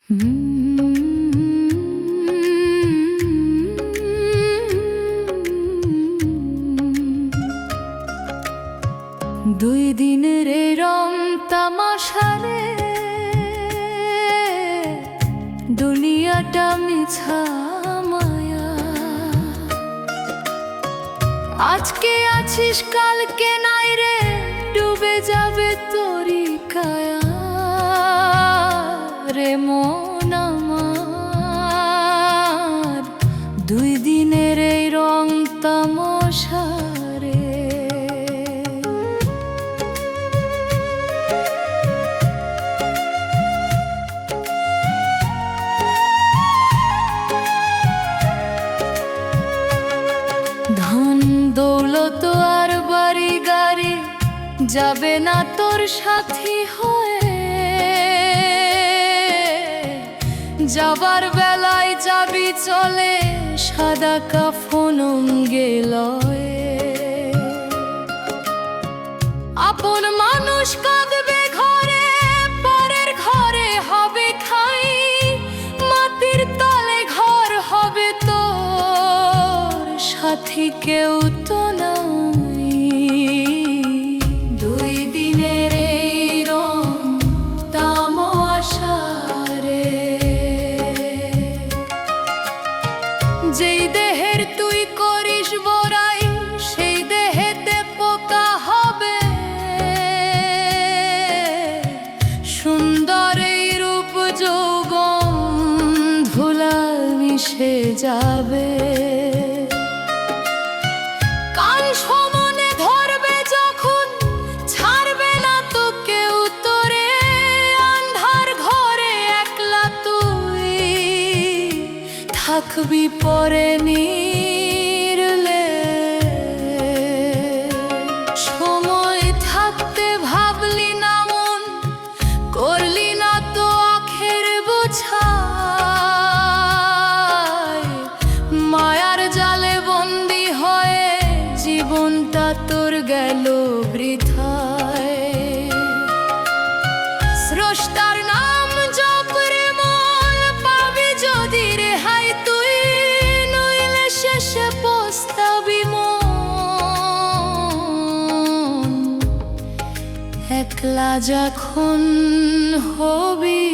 দুই দিনের এই রং তামাশারে দুনিয়াটা মিছা মায়া। আজকে আছিস কালকে নাই রে, ডুবে যাবে তোরি কায়া রে মন আমার। দুই দিনের এই রং তামাশারে ধন দৌলত আর বাড়ি গাড়ি যাবে না তোর সাথী হয়ে। যাবার বেলায় যাবি চলে সাদা কাফন গেলয়ে। আপন মানুষ কাঁদবে ঘরে, পরের ঘরে হবে খাই। মাটির তলে ঘর হবে তোর, সাথী কেউ তো নাই। দুই দিনের এই রং তামাশারে যেই দেহের তুই করিস বড়াই, সেই দেহেতে পোকা হবে। সুন্দর এই রূপ যৌবন ধুলায় মিশে যাবে। কান সমনে ধরবে যখন, ছাড়বে না তো কেউ তোরে। আন্ধার ঘরে একলা তুই থাকবি পরে নিরলে। সময় থাকতে ভাবলি না মন, করলি না তো আখের বোঝাই। মায়ার জালে বন্দি হয়ে জীবনটা তোর গেল বৃথায়। স্রষ্টার নাম জপ রে মন, পাবি যদি রেহাই তুই। নইলে শেষে পস্তাবি মন, একলা যখন হবি।